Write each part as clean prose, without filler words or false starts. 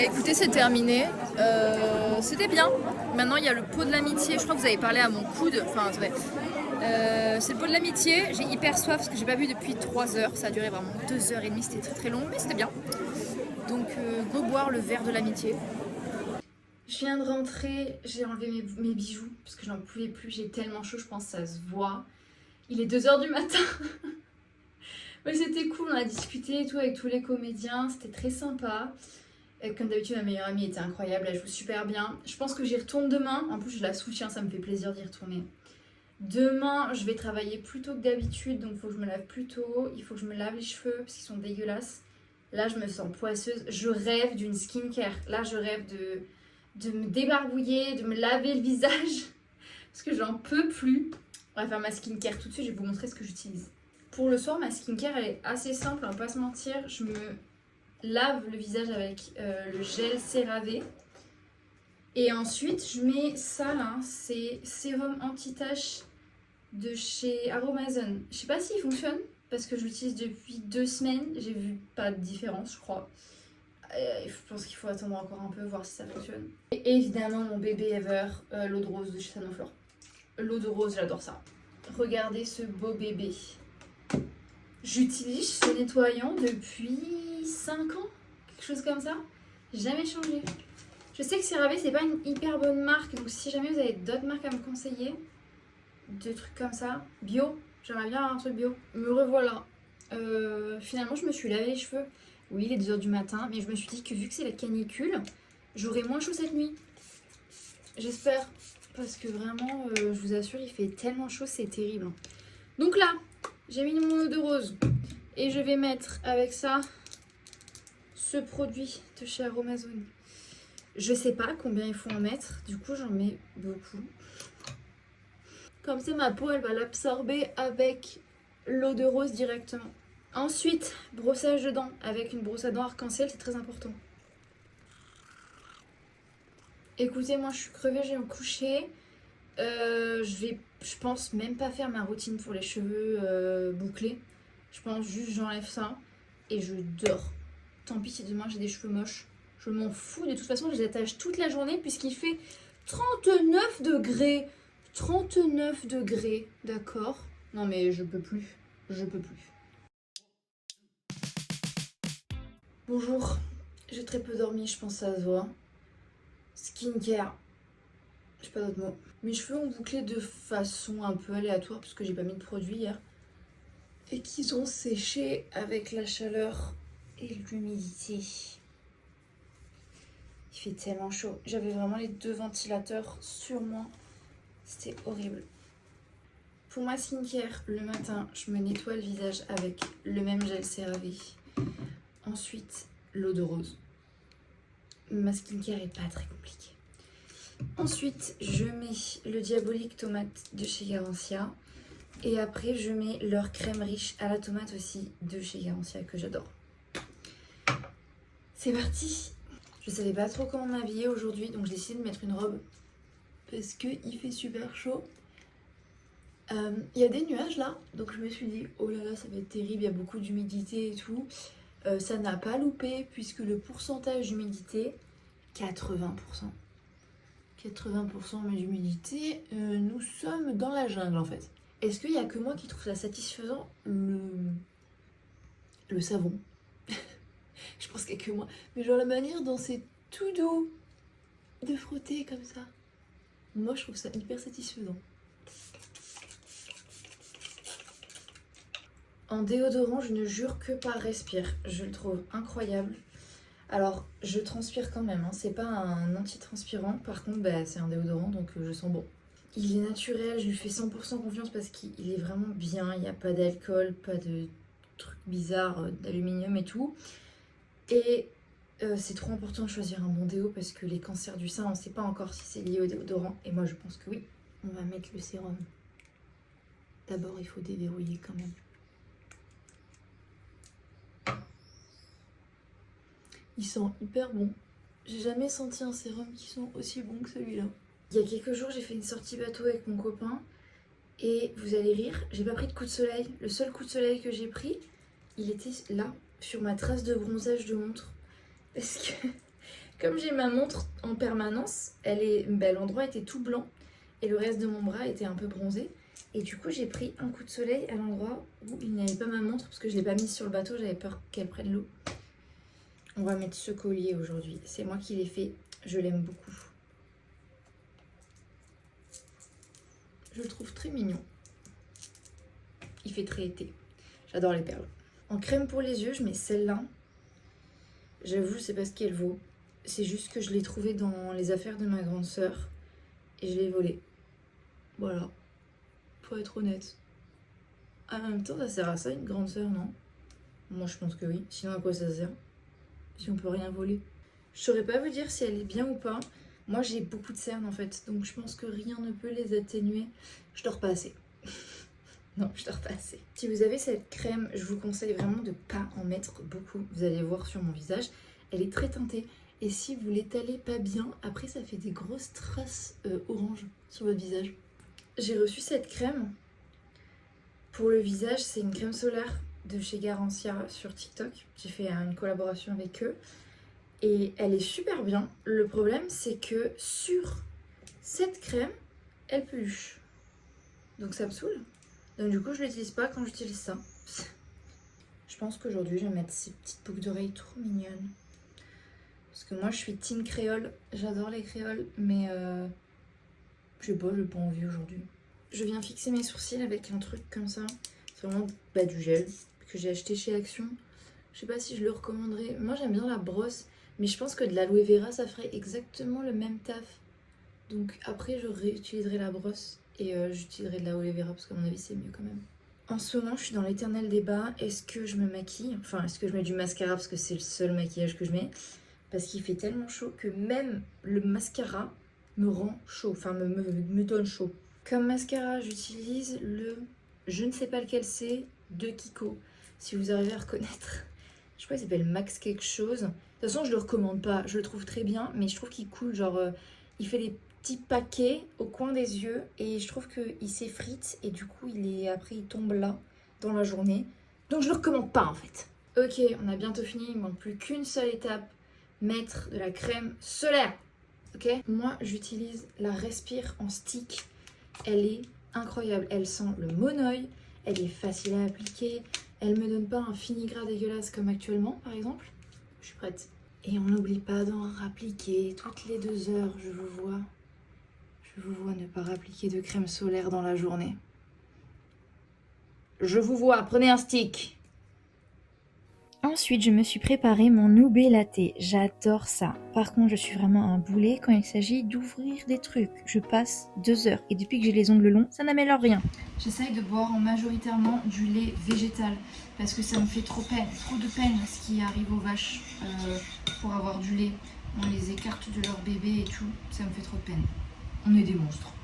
Bah écoutez, c'est terminé. C'était bien. Maintenant, il y a le pot de l'amitié. Je crois que vous avez parlé à mon coude. Enfin, attendez. C'est le pot de l'amitié. J'ai hyper soif parce que j'ai pas bu depuis 3 heures. Ça a duré vraiment 2h30. C'était très très long, mais c'était bien. Donc, go boire le verre de l'amitié. Je viens de rentrer, j'ai enlevé mes bijoux parce que j'en pouvais plus, j'ai tellement chaud, je pense que ça se voit. Il est 2h du matin. Ouais, c'était cool, on a discuté et tout avec tous les comédiens, c'était très sympa. Et comme d'habitude, ma meilleure amie était incroyable, elle joue super bien. Je pense que j'y retourne demain, en plus je la soutiens, ça me fait plaisir d'y retourner. Demain, je vais travailler plus tôt que d'habitude, donc il faut que je me lave plus tôt. Il faut que je me lave les cheveux parce qu'ils sont dégueulasses. Là, je me sens poisseuse. Je rêve d'une skincare. Là, je rêve de me débarbouiller, de me laver le visage parce que j'en peux plus. On va faire ma skincare tout de suite, je vais vous montrer ce que j'utilise. Pour le soir, ma skincare, elle est assez simple, on va pas se mentir. Je me lave le visage avec le gel CeraVe. Et ensuite, je mets ça là, c'est sérum anti-tache de chez Aromazone. Je sais pas s'il fonctionne parce que je l'utilise depuis 2 semaines. J'ai vu pas de différence, je crois. Je pense qu'il faut attendre encore un peu, voir si ça fonctionne. Et évidemment, mon bébé ever, l'eau de rose de chez Sanoflore. L'eau de rose, j'adore ça. Regardez ce beau bébé. J'utilise ce nettoyant depuis 5 ans, quelque chose comme ça. Jamais changé. Je sais que CeraVe, c'est pas une hyper bonne marque, donc si jamais vous avez d'autres marques à me conseiller, de trucs comme ça, bio, j'aimerais bien avoir un truc bio. Me revoilà. Finalement, je me suis lavé les cheveux. Oui, il est 2h du matin, mais je me suis dit que vu que c'est la canicule, j'aurai moins chaud cette nuit. J'espère, parce que vraiment, je vous assure, il fait tellement chaud, c'est terrible. Donc là, j'ai mis mon eau de rose et je vais mettre avec ça ce produit de chez Aromazone. Je sais pas combien il faut en mettre, du coup j'en mets beaucoup. Comme ça, ma peau, elle va l'absorber avec l'eau de rose directement. Ensuite, brossage de dents avec une brosse à dents arc-en-ciel, c'est très important. Écoutez, moi je suis crevée, je vais me coucher. Je pense même pas faire ma routine pour les cheveux bouclés. Je pense juste j'enlève ça et je dors. Tant pis si demain j'ai des cheveux moches. Je m'en fous, de toute façon je les attache toute la journée puisqu'il fait 39 degrés. 39 degrés, d'accord? Non mais je peux plus, je peux plus. Bonjour, j'ai très peu dormi, je pense que ça se voit. Skincare, j'ai pas d'autres mots. Mes cheveux ont bouclé de façon un peu aléatoire parce que j'ai pas mis de produit hier. Et qu'ils ont séché avec la chaleur et l'humidité. Il fait tellement chaud. J'avais vraiment les 2 ventilateurs sur moi. C'était horrible. Pour ma skincare, le matin, je me nettoie le visage avec le même gel CeraVe. Ensuite, l'eau de rose. Ma skincare est pas très compliquée. Ensuite, je mets le diabolique tomate de chez Garancia. Et après, je mets leur crème riche à la tomate aussi de chez Garancia que j'adore. C'est parti! Je savais pas trop comment m'habiller aujourd'hui, donc j'ai décidé de mettre une robe parce qu'il fait super chaud. Il y a des nuages là, donc je me suis dit oh là là, ça va être terrible, il y a beaucoup d'humidité et tout. Ça n'a pas loupé puisque le pourcentage d'humidité, 80%. 80% d'humidité, nous sommes dans la jungle en fait. Est-ce qu'il n'y a que moi qui trouve ça satisfaisant le savon? Je pense qu'il n'y a que moi. Mais genre la manière dont c'est tout doux de frotter comme ça. Moi je trouve ça hyper satisfaisant. En déodorant, je ne jure que par Respire. Je le trouve incroyable. Alors, je transpire quand même, hein. C'est pas un antitranspirant. Par contre, bah, c'est un déodorant, donc je sens bon. Il est naturel, je lui fais 100% confiance parce qu'il est vraiment bien. Il n'y a pas d'alcool, pas de trucs bizarres, d'aluminium et tout. Et c'est trop important de choisir un bon déo parce que les cancers du sein, on ne sait pas encore si c'est lié au déodorant. Et moi, je pense que oui. On va mettre le sérum. D'abord, il faut déverrouiller quand même. Ils sont hyper bons. J'ai jamais senti un sérum qui sent aussi bon que celui-là. Il y a quelques jours, j'ai fait une sortie bateau avec mon copain. Et vous allez rire, j'ai pas pris de coup de soleil. Le seul coup de soleil que j'ai pris, il était là, sur ma trace de bronzage de montre. Parce que Comme j'ai ma montre en permanence, l'endroit était tout blanc et le reste de mon bras était un peu bronzé. Et du coup, j'ai pris un coup de soleil à l'endroit où il n'y avait pas ma montre parce que je ne l'ai pas mise sur le bateau, j'avais peur qu'elle prenne l'eau. On va mettre ce collier aujourd'hui. C'est moi qui l'ai fait, je l'aime beaucoup. Je le trouve très mignon. Il fait très été. J'adore les perles. En crème pour les yeux, je mets celle-là. J'avoue, je sais pas ce qu'elle vaut. C'est juste que je l'ai trouvée dans les affaires de ma grande sœur et je l'ai volée. Voilà. Faut être honnête. En même temps, ça sert à ça une grande sœur, non? Moi, je pense que oui. Sinon, à quoi ça sert? Si on peut rien voler. Je saurais pas vous dire si elle est bien ou pas. Moi, j'ai beaucoup de cernes en fait, donc je pense que rien ne peut les atténuer. Je dors pas assez. Non, je dors pas assez. Si vous avez cette crème, je vous conseille vraiment de pas en mettre beaucoup. Vous allez voir sur mon visage, elle est très teintée. Et si vous l'étalez pas bien, après ça fait des grosses traces orange sur votre visage. J'ai reçu cette crème. Pour le visage, c'est une crème solaire de chez Garancia sur TikTok. J'ai fait une collaboration avec eux. Et elle est super bien. Le problème, c'est que sur cette crème, elle peluche. Donc ça me saoule. Donc du coup, je l'utilise pas quand j'utilise ça. Je pense qu'aujourd'hui, je vais mettre ces petites boucles d'oreilles trop mignonnes. Parce que moi, je suis team créole. J'adore les créoles, mais je sais pas, j'ai pas envie aujourd'hui. Je viens fixer mes sourcils avec un truc comme ça. C'est vraiment du gel que j'ai acheté chez Action. Je sais pas si je le recommanderais. Moi, j'aime bien la brosse. Mais je pense que de l'aloe vera, ça ferait exactement le même taf. Donc après, je réutiliserai la brosse et j'utiliserai de l'aloe vera parce qu'à mon avis, c'est mieux quand même. En ce moment, je suis dans l'éternel débat. Est-ce que je me maquille? Enfin, est-ce que je mets du mascara parce que c'est le seul maquillage que je mets? Parce qu'il fait tellement chaud que même le mascara me rend chaud. Enfin, me donne chaud. Comme mascara, j'utilise le... Je ne sais pas lequel c'est, de Kiko. Si vous arrivez à reconnaître. Je crois qu'il s'appelle Max quelque chose. De toute façon, je le recommande pas. Je le trouve très bien, mais je trouve qu'il coule. Genre, il fait des petits paquets au coin des yeux et je trouve qu'il s'effrite et du coup, après, il tombe là dans la journée. Donc, je le recommande pas en fait. Ok, on a bientôt fini. Il ne manque plus qu'une seule étape. Mettre de la crème solaire. Ok. Moi, j'utilise la Respire en stick. Elle est incroyable. Elle sent le monoeil. Elle est facile à appliquer. Elle me donne pas un fini-gras dégueulasse comme actuellement, par exemple. Je suis prête. Et on n'oublie pas d'en rappliquer toutes les 2 heures, je vous vois. Je vous vois ne pas rappliquer de crème solaire dans la journée. Je vous vois, prenez un stick. Ensuite, je me suis préparé mon Ube Latte. J'adore ça. Par contre, je suis vraiment un boulet quand il s'agit d'ouvrir des trucs. Je passe 2 heures et depuis que j'ai les ongles longs, ça n'améliore rien. J'essaye de boire majoritairement du lait végétal parce que ça me fait trop de peine ce qui arrive aux vaches pour avoir du lait. On les écarte de leur bébé et tout, ça me fait trop de peine. On est des monstres.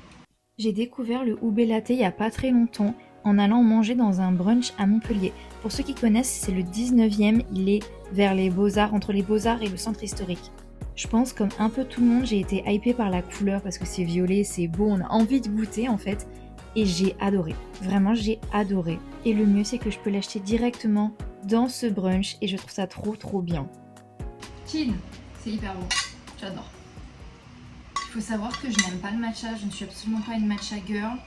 J'ai découvert le Ube Latte il y a pas très longtemps en allant manger dans un brunch à Montpellier. Pour ceux qui connaissent, c'est le 19e, il est vers les Beaux-Arts, entre les Beaux-Arts et le centre historique. Je pense, comme un peu tout le monde, j'ai été hypée par la couleur parce que c'est violet, c'est beau, on a envie de goûter en fait. Et j'ai adoré. Vraiment, j'ai adoré. Et le mieux, c'est que je peux l'acheter directement dans ce brunch et je trouve ça trop bien. Kin, c'est hyper bon. J'adore. Il faut savoir que je n'aime pas le matcha, je ne suis absolument pas une matcha girl.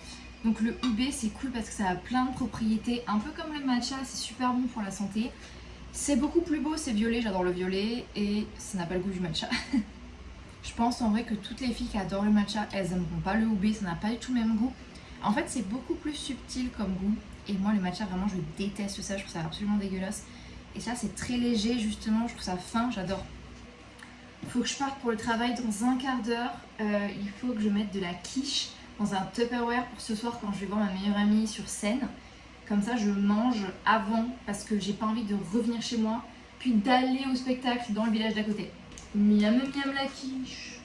Donc le ube c'est cool parce que ça a plein de propriétés, un peu comme le matcha, c'est super bon pour la santé. C'est beaucoup plus beau, c'est violet, j'adore le violet et ça n'a pas le goût du matcha. Je pense en vrai que toutes les filles qui adorent le matcha, elles n'aimeront pas le ube, ça n'a pas du tout le même goût. En fait c'est beaucoup plus subtil comme goût et moi le matcha vraiment je déteste ça, je trouve ça absolument dégueulasse. Et ça c'est très léger justement, je trouve ça fin, j'adore. Il faut que je parte pour le travail dans un quart d'heure, il faut que je mette de la quiche dans un Tupperware pour ce soir quand je vais voir ma meilleure amie sur scène. Comme ça je mange avant parce que j'ai pas envie de revenir chez moi puis d'aller au spectacle dans le village d'à côté. Miam miam la quiche.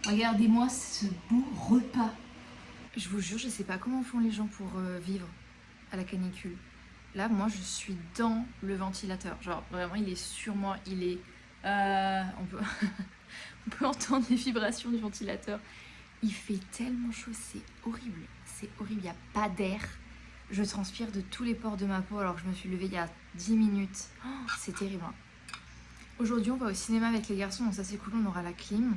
Regardez-moi ce beau repas. Je vous jure, je sais pas comment font les gens pour vivre à la canicule. Là, moi, je suis dans le ventilateur. Genre, vraiment, il est sur moi. Il est... on peut entendre les vibrations du ventilateur. Il fait tellement chaud, c'est horrible. C'est horrible, il n'y a pas d'air. Je transpire de tous les pores de ma peau alors que je me suis levée il y a 10 minutes. Oh, c'est terrible. Hein. Aujourd'hui, on va au cinéma avec les garçons, donc ça c'est cool, on aura la clim.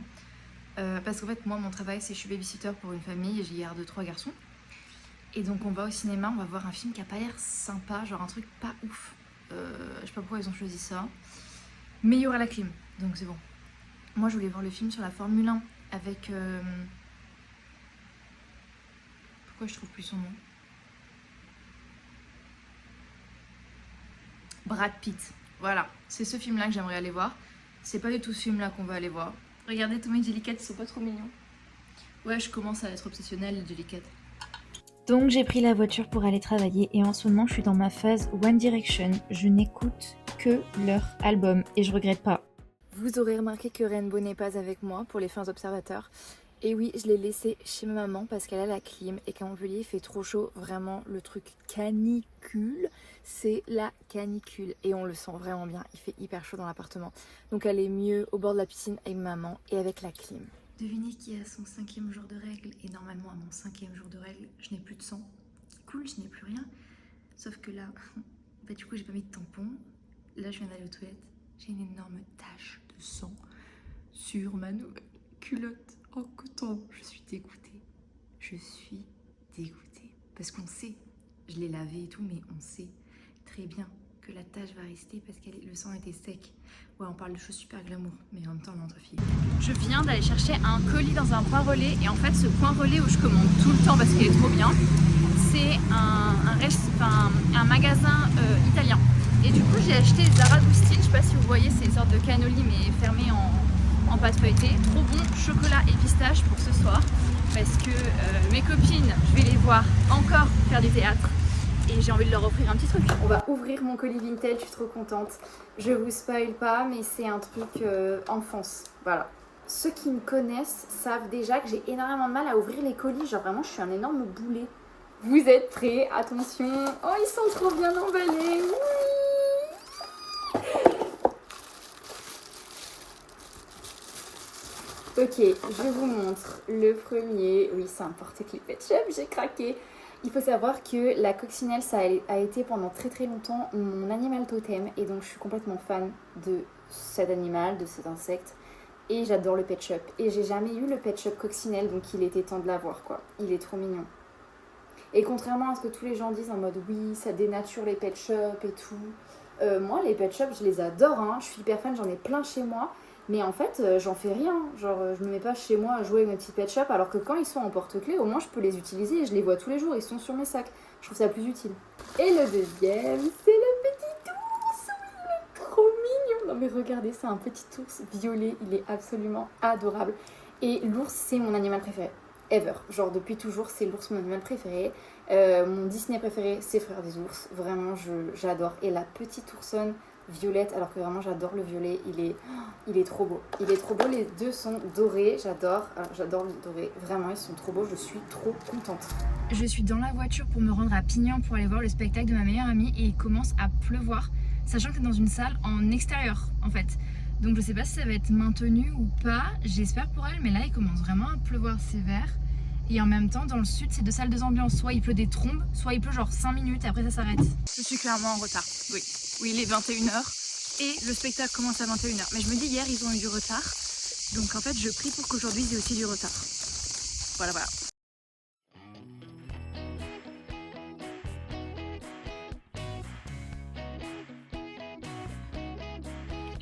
Parce qu'en fait, moi, mon travail, c'est que je suis babysitter pour une famille et j'y garde 3 garçons. Et donc, on va au cinéma, on va voir un film qui a pas l'air sympa, genre un truc pas ouf. Je sais pas pourquoi ils ont choisi ça. Mais il y aura la clim, donc c'est bon. Moi, je voulais voir le film sur la Formule 1 avec... Pourquoi je trouve plus son nom? Brad Pitt. Voilà, c'est ce film-là que j'aimerais aller voir. C'est pas du tout ce film-là qu'on va aller voir. Regardez, Tommy et Jellycat, ils sont pas trop mignons. Ouais, je commence à être obsessionnelle et Jellycat. Donc j'ai pris la voiture pour aller travailler et en ce moment je suis dans ma phase One Direction. Je n'écoute que leur album et je regrette pas. Vous aurez remarqué que Rainbow n'est pas avec moi pour les fins observateurs. Et oui, je l'ai laissé chez ma maman parce qu'elle a la clim et qu'à Montpellier il fait trop chaud. Vraiment, le truc canicule, c'est la canicule. Et on le sent vraiment bien, il fait hyper chaud dans l'appartement. Donc elle est mieux au bord de la piscine avec maman et avec la clim. Devinez qui a son 5e jour de règle. Et normalement, à mon 5e jour de règle, je n'ai plus de sang qui coule, je n'ai plus rien. Sauf que là, bah, du coup, j'ai pas mis de tampon. Là, je viens d'aller aux toilettes. J'ai une énorme tache de sang sur ma nouvelle culotte en coton. Je suis dégoûtée. Je suis dégoûtée. Parce qu'on sait, je l'ai lavé et tout, mais on sait très bien que la tache va rester parce que le sang était sec. Ouais, on parle de choses super glamour, mais en même temps, on est entre filles. Je viens d'aller chercher un colis dans un point relais et en fait, ce point relais où je commande tout le temps parce qu'il est trop bien, c'est un magasin italien. Et du coup, j'ai acheté des aragoustines. Je sais pas si vous voyez, c'est une sorte de cannoli mais fermé en pâte feuilletée. Trop bon, chocolat et pistache pour ce soir. Parce que mes copines, je vais les voir encore faire du théâtre. Et j'ai envie de leur offrir un petit truc. On va ouvrir mon colis Vinted, je suis trop contente. Je vous spoil pas, mais c'est un truc enfance. Voilà. Ceux qui me connaissent savent déjà que j'ai énormément de mal à ouvrir les colis. Genre vraiment, je suis un énorme boulet. Vous êtes prêts? Attention. Oh, ils sont trop bien emballés. Oui. Ok, je vous montre le premier. Oui, c'est un porte-clés Pet Shop, j'ai craqué. Il faut savoir que la coccinelle, ça a été pendant très très longtemps mon animal totem. Et donc je suis complètement fan de cet animal, de cet insecte. Et j'adore le Pet Shop. Et j'ai jamais eu le Pet Shop coccinelle, donc il était temps de l'avoir quoi. Il est trop mignon. Et contrairement à ce que tous les gens disent en mode oui, ça dénature les Pet Shop et tout. Moi, les Pet Shop, je les adore. Hein. Je suis hyper fan, j'en ai plein chez moi. Mais en fait, j'en fais rien. Genre, je me mets pas chez moi à jouer avec mes petits Pet Shop. Alors que quand ils sont en porte-clés, au moins je peux les utiliser et je les vois tous les jours. Ils sont sur mes sacs. Je trouve ça plus utile. Et le deuxième, c'est le petit ours. Oui, il est trop mignon. Non mais regardez, c'est un petit ours violet. Il est absolument adorable. Et l'ours, c'est mon animal préféré. Ever. Genre, depuis toujours, c'est l'ours mon animal préféré. Mon Disney préféré, c'est Frères des ours. Vraiment, j'adore. Et la petite oursonne violette, alors que vraiment j'adore le violet, il est trop beau. Il est trop beau, les deux sont dorés, j'adore. Alors j'adore le doré, vraiment ils sont trop beaux, je suis trop contente. Je suis dans la voiture pour me rendre à Pignan pour aller voir le spectacle de ma meilleure amie et il commence à pleuvoir, sachant que c'est dans une salle en extérieur en fait. Donc je sais pas si ça va être maintenu ou pas, j'espère pour elle, mais là il commence vraiment à pleuvoir sévère. Et en même temps, dans le sud, c'est 2 salles de ambiance. Soit il pleut des trombes, soit il pleut genre 5 minutes et après ça s'arrête. Je suis clairement en retard, oui. Oui, il est 21h et le spectacle commence à 21h. Mais je me dis, hier, ils ont eu du retard. Donc en fait, je prie pour qu'aujourd'hui, ils aient aussi du retard. Voilà, voilà.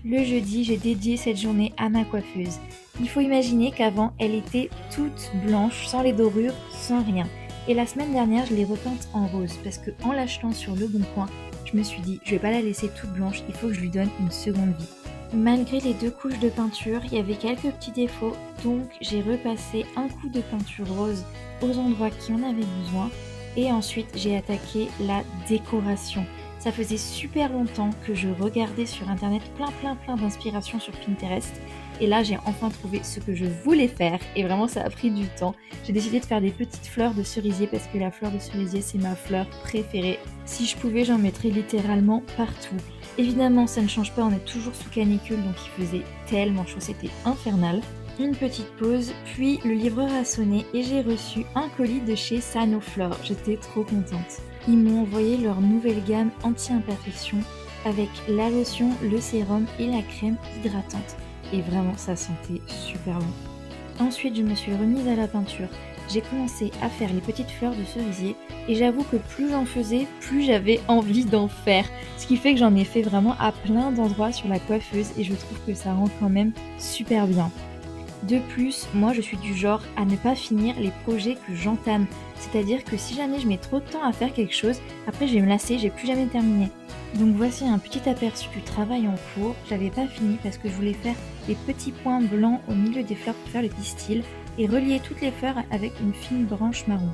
Le jeudi, j'ai dédié cette journée à ma coiffeuse. Il faut imaginer qu'avant, elle était toute blanche, sans les dorures, sans rien. Et la semaine dernière, je l'ai repeinte en rose parce qu'en l'achetant sur Le Bon Coin, je me suis dit, je vais pas la laisser toute blanche, il faut que je lui donne une seconde vie. Malgré les 2 couches de peinture, il y avait quelques petits défauts, donc j'ai repassé un coup de peinture rose aux endroits qui en avaient besoin. Et ensuite, j'ai attaqué la décoration. Ça faisait super longtemps que je regardais sur internet plein d'inspirations sur Pinterest. Et là, j'ai enfin trouvé ce que je voulais faire. Et vraiment, ça a pris du temps. J'ai décidé de faire des petites fleurs de cerisier parce que la fleur de cerisier, c'est ma fleur préférée. Si je pouvais, j'en mettrais littéralement partout. Évidemment, ça ne change pas, on est toujours sous canicule, donc il faisait tellement chaud, c'était infernal. Une petite pause, puis le livreur a sonné et j'ai reçu un colis de chez Sanoflore. J'étais trop contente. Ils m'ont envoyé leur nouvelle gamme anti-imperfection avec la lotion, le sérum et la crème hydratante. Et vraiment, ça sentait super bon. Ensuite, je me suis remise à la peinture. J'ai commencé à faire les petites fleurs de cerisier et j'avoue que plus j'en faisais, plus j'avais envie d'en faire. Ce qui fait que j'en ai fait vraiment à plein d'endroits sur la coiffeuse et je trouve que ça rend quand même super bien. De plus, moi je suis du genre à ne pas finir les projets que j'entame. C'est-à-dire que si jamais je mets trop de temps à faire quelque chose, après je vais me lasser, j'ai plus jamais terminé. Donc voici un petit aperçu du travail en cours. J'avais pas fini parce que je voulais faire les petits points blancs au milieu des fleurs pour faire le pistil et relier toutes les fleurs avec une fine branche marron.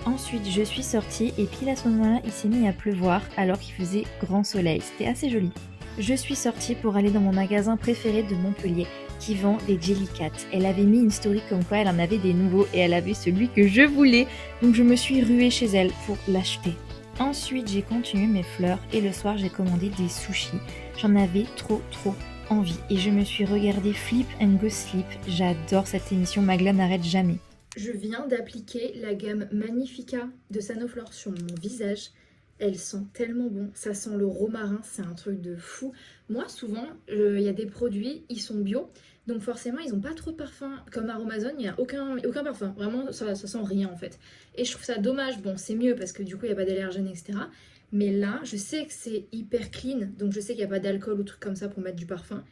Ensuite, je suis sortie et pile à ce moment-là, il s'est mis à pleuvoir alors qu'il faisait grand soleil. C'était assez joli. Je suis sortie pour aller dans mon magasin préféré de Montpellier qui vend des Jellycat. Elle avait mis une story comme quoi elle en avait des nouveaux et elle avait celui que je voulais. Donc je me suis ruée chez elle pour l'acheter. Ensuite, j'ai continué mes fleurs et le soir, j'ai commandé des sushis. J'en avais trop envie et je me suis regardé Flip and Go Sleep. J'adore cette émission, Magla n'arrête jamais. Je viens d'appliquer la gamme Magnifica de Sanoflore sur mon visage. Elle sent tellement bon, ça sent le romarin, c'est un truc de fou. Moi souvent, il y a des produits, ils sont bio, donc forcément ils n'ont pas trop de parfum. Comme Aromazone, il n'y a aucun parfum, vraiment ça sent rien en fait. Et je trouve ça dommage, bon c'est mieux parce que du coup il n'y a pas d'allergènes, etc. Mais là, je sais que c'est hyper clean, donc je sais qu'il n'y a pas d'alcool ou trucs comme ça pour mettre du parfum.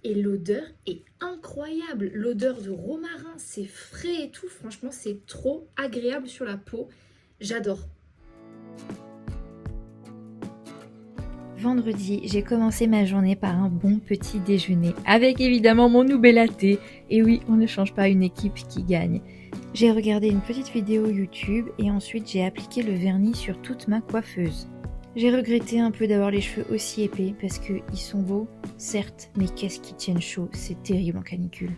Et l'odeur est incroyable, l'odeur de romarin, c'est frais et tout, franchement c'est trop agréable sur la peau, j'adore. Vendredi, j'ai commencé ma journée par un bon petit déjeuner, avec évidemment mon Nubé Latte. Et oui, on ne change pas une équipe qui gagne. J'ai regardé une petite vidéo YouTube et ensuite j'ai appliqué le vernis sur toute ma coiffeuse. J'ai regretté un peu d'avoir les cheveux aussi épais parce qu'ils sont beaux, certes, mais qu'est-ce qu'ils tiennent chaud, c'est terrible en canicule.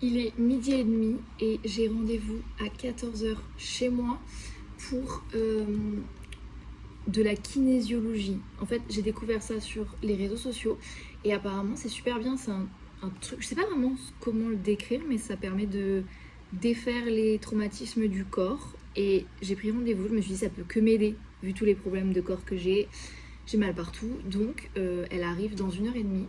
Il est 12h30 et j'ai rendez-vous à 14h chez moi pour de la kinésiologie. En fait, j'ai découvert ça sur les réseaux sociaux et apparemment c'est super bien, c'est un truc, je sais pas vraiment comment le décrire, mais ça permet de défaire les traumatismes du corps et j'ai pris rendez-vous, je me suis dit ça peut que m'aider vu tous les problèmes de corps que j'ai mal partout, donc elle arrive dans 1h30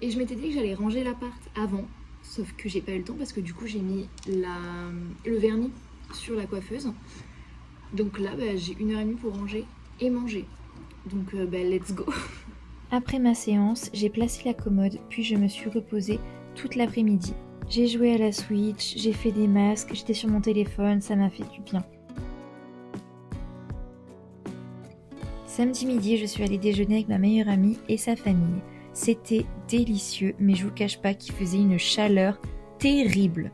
et je m'étais dit que j'allais ranger l'appart avant, sauf que j'ai pas eu le temps parce que du coup j'ai mis le vernis sur la coiffeuse, donc là j'ai 1h30 pour ranger et manger, donc let's go. Après ma séance, j'ai placé la commode puis je me suis reposée toute l'après-midi. J'ai joué à la Switch, j'ai fait des masques, j'étais sur mon téléphone, ça m'a fait du bien. Samedi midi, je suis allée déjeuner avec ma meilleure amie et sa famille. C'était délicieux, mais je vous cache pas qu'il faisait une chaleur terrible.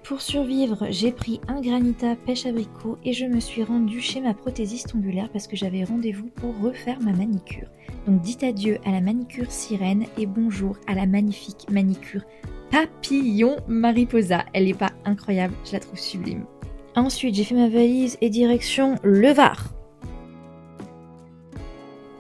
Pour survivre, j'ai pris un granita pêche abricot et je me suis rendue chez ma prothésiste ondulaire parce que j'avais rendez-vous pour refaire ma manicure. Donc dites adieu à la manicure sirène et bonjour à la magnifique manicure papillon mariposa. Elle est pas incroyable, je la trouve sublime. Ensuite, j'ai fait ma valise et direction le Var.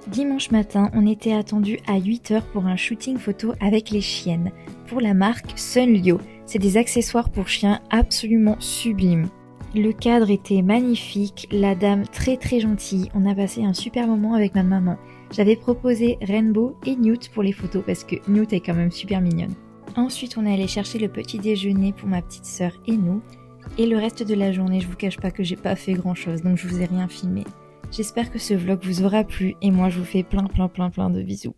Dimanche matin, on était attendu à 8h pour un shooting photo avec les chiennes, pour la marque Sunlio. C'est des accessoires pour chiens absolument sublimes. Le cadre était magnifique, la dame très gentille, on a passé un super moment avec ma maman. J'avais proposé Rainbow et Newt pour les photos parce que Newt est quand même super mignonne. Ensuite, on est allé chercher le petit déjeuner pour ma petite sœur et nous. Et le reste de la journée, je vous cache pas que j'ai pas fait grand chose, donc je vous ai rien filmé. J'espère que ce vlog vous aura plu et moi je vous fais plein de bisous.